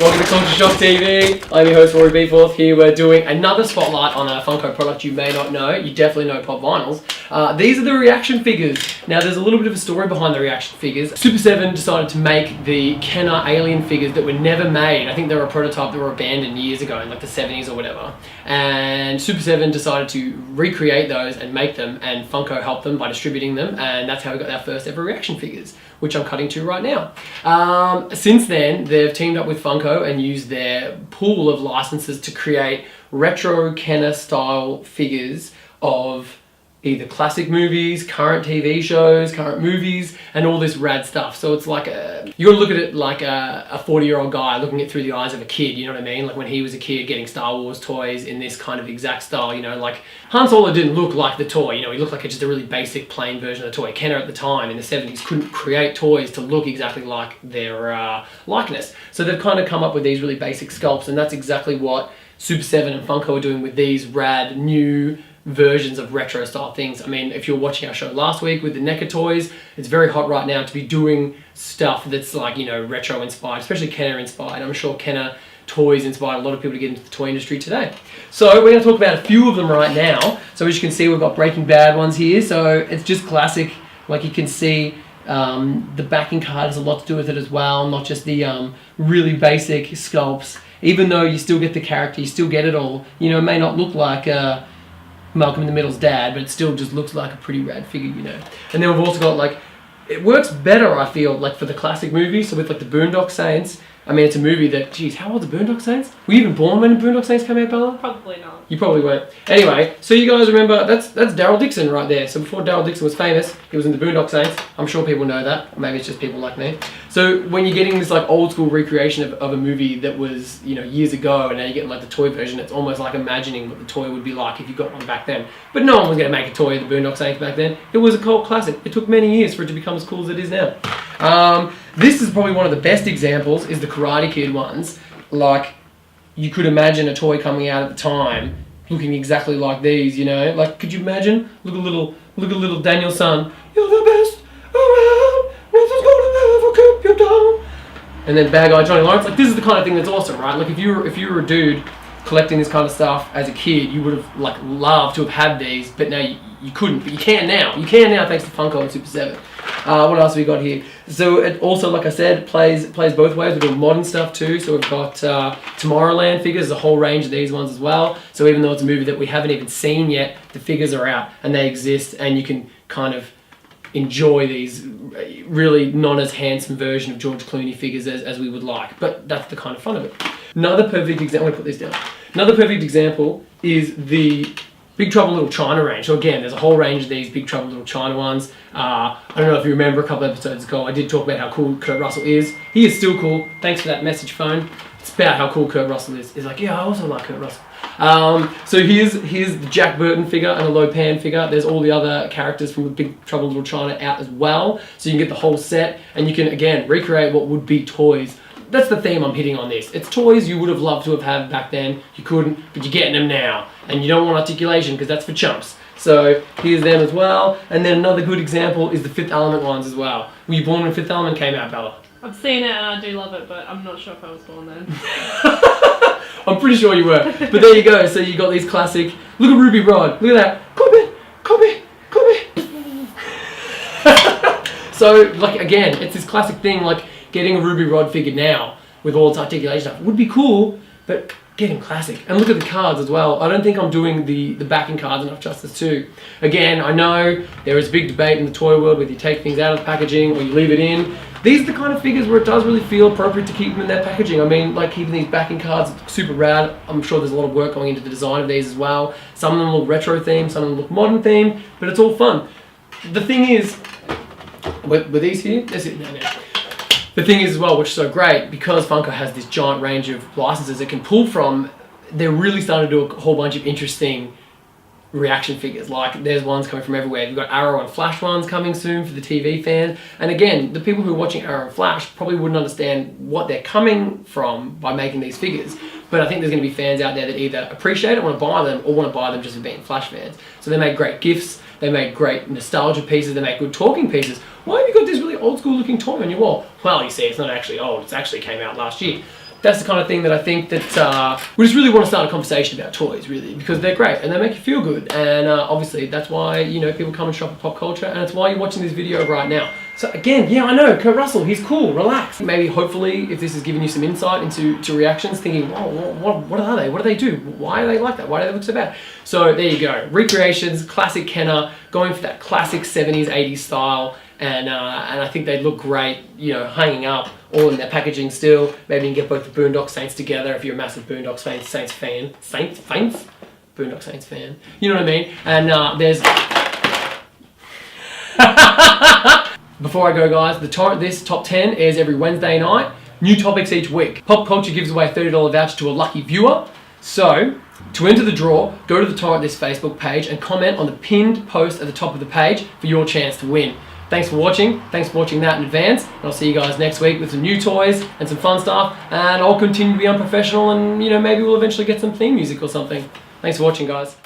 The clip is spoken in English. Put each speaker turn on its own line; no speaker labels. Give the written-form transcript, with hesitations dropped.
Welcome to Cultcha Shock TV. I'm your host Rory Beeforth. Here we're doing another spotlight on a Funko product you may not know. You definitely know Pop Vinyls. These are the ReAction figures. Now there's a little bit of a story behind the ReAction figures. Super7 decided to make the Kenner alien figures that were never made. I think they were a prototype that were abandoned years ago in like the 70s or whatever. And Super7 decided to recreate those and make them, and Funko helped them by distributing them, and that's how we got our first ever ReAction figures, which I'm cutting to right now. Since then, they've teamed up with Funko and used their pool of licenses to create retro Kenner style figures of either classic movies, current TV shows, current movies, and all this rad stuff. So it's like you gotta look at it like a 40-year-old guy looking at through the eyes of a kid, you know what I mean? Like when he was a kid getting Star Wars toys in this kind of exact style, you know, like Han Solo didn't look like the toy, you know, he looked like just a really basic plain version of the toy. Kenner at the time in the 70s couldn't create toys to look exactly like their likeness. So they've kind of come up with these really basic sculpts, and that's exactly what Super7 and Funko are doing with these rad new versions of retro style things. I mean, if you were watching our show last week with the NECA toys, it's very hot right now to be doing stuff that's like, you know, retro inspired, especially Kenner inspired. I'm sure Kenner toys inspired a lot of people to get into the toy industry today. So we're going to talk about a few of them right now. So as you can see, we've got Breaking Bad ones here. So it's just classic. Like you can see, the backing card has a lot to do with it as well, not just the really basic sculpts. Even though you still get the character, you still get it all. You know, it may not look like Malcolm in the Middle's dad, but it still just looks like a pretty rad figure, you know. And then we've also got like, it works better, I feel, like for the classic movies. So with like the Boondock Saints, I mean, it's a movie that, geez, how old are the Boondock Saints? Were you even born when the Boondock Saints came out, Bella?
Probably not.
You probably weren't. Anyway, so you guys remember, that's Daryl Dixon right there. So before Daryl Dixon was famous, he was in the Boondock Saints. I'm sure people know that. Maybe it's just people like me. So when you're getting this like old school recreation of a movie that was, you know, years ago, and now you're getting like the toy version, it's almost like imagining what the toy would be like if you got one back then. But no one was going to make a toy of the Boondock Saints back then. It was a cult classic. It took many years for it to become as cool as it is now. This is probably one of the best examples, is the Karate Kid ones. Like, you could imagine a toy coming out at the time looking exactly like these, you know? Like, could you imagine? Look at little Daniel's son. You're the best around, nothing's gonna ever keep you down. And then bad guy Johnny Lawrence. Like, this is the kind of thing that's awesome, right? Like, if you were a dude collecting this kind of stuff as a kid, you would have like loved to have had these, but now you couldn't. But you can now. You can now thanks to Funko and Super7. What else have we got here? So it also, like I said, plays both ways. We're doing modern stuff too. So we've got Tomorrowland figures. There's a whole range of these ones as well. So even though it's a movie that we haven't even seen yet, the figures are out and they exist, and you can kind of enjoy these really not as handsome version of George Clooney figures as we would like. But that's the kind of fun of it. Another perfect example, I'm going to put this down. Another perfect example is the Big Trouble in Little China range. So again, there's a whole range of these Big Trouble in Little China ones. I don't know if you remember a couple episodes ago, I did talk about how cool Kurt Russell is. He is still cool. Thanks for that message, phone. It's about how cool Kurt Russell is. He's like, yeah, I also like Kurt Russell. So here's the Jack Burton figure and a Lopan figure. There's all the other characters from the Big Trouble in Little China out as well. So you can get the whole set, and you can, again, recreate what would be toys. That's the theme I'm hitting on this. It's toys you would have loved to have had back then. You couldn't, but you're getting them now. And you don't want articulation because that's for chumps. So here's them as well. And then another good example is the Fifth Element ones as well. Were you born when Fifth Element came out, Bella?
I've seen it and I do love it, but I'm not sure if I was born then.
I'm pretty sure you were. But there you go. So you got these classic, look at Ruby Rod. Look at that. Copy. So like again, it's this classic thing, like getting a Ruby Rod figure now with all its articulation stuff would be cool, but getting classic. And look at the cards as well. I don't think I'm doing the backing cards enough justice too. Again, I know there is a big debate in the toy world whether you take things out of the packaging or you leave it in. These are the kind of figures where it does really feel appropriate to keep them in their packaging. I mean, like keeping these backing cards super rad. I'm sure there's a lot of work going into the design of these as well. Some of them look retro themed, some of them look modern themed, but it's all fun. The thing is, were these here? That's it, no. The thing is as well, which is so great, because Funko has this giant range of licenses it can pull from, they're really starting to do a whole bunch of interesting ReAction figures. Like there's ones coming from everywhere. You've got Arrow and Flash ones coming soon for the TV fans. And again, the people who are watching Arrow and Flash probably wouldn't understand what they're coming from by making these figures. But I think there's going to be fans out there that either appreciate it, want to buy them, or want to buy them just for being Flash fans. So they make great gifts, they make great nostalgia pieces, they make good talking pieces. Why have you got this really old school looking toy on your wall? Well, you see, it's not actually old, it actually came out last year. that's the kind of thing that I think that we just really want to start a conversation about toys, really, because they're great and they make you feel good. And obviously that's why, you know, people come and shop at Popcultcha, and it's why you're watching this video right now. So again, yeah, I know, Kurt Russell, he's cool, relax. Maybe, hopefully, if this has given you some insight into reactions, thinking, whoa, what are they? What do they do? Why are they like that? Why do they look so bad? So there you go, recreations, classic Kenner, going for that classic 70s, 80s style. And I think they look great, you know, hanging up, all in their packaging still. Maybe you can get both the Boondock Saints together if you're a massive Boondock Saints fan. Saints? Boondock Saints fan. You know what I mean? And there's... Before I go, guys, this top 10 airs every Wednesday night. New topics each week. Popcultcha gives away a $30 voucher to a lucky viewer. So, to enter the draw, go to the Torrent This Facebook page and comment on the pinned post at the top of the page for your chance to win. Thanks for watching. Thanks for watching that in advance. And I'll see you guys next week with some new toys and some fun stuff. And I'll continue to be unprofessional, and, you know, maybe we'll eventually get some theme music or something. Thanks for watching, guys.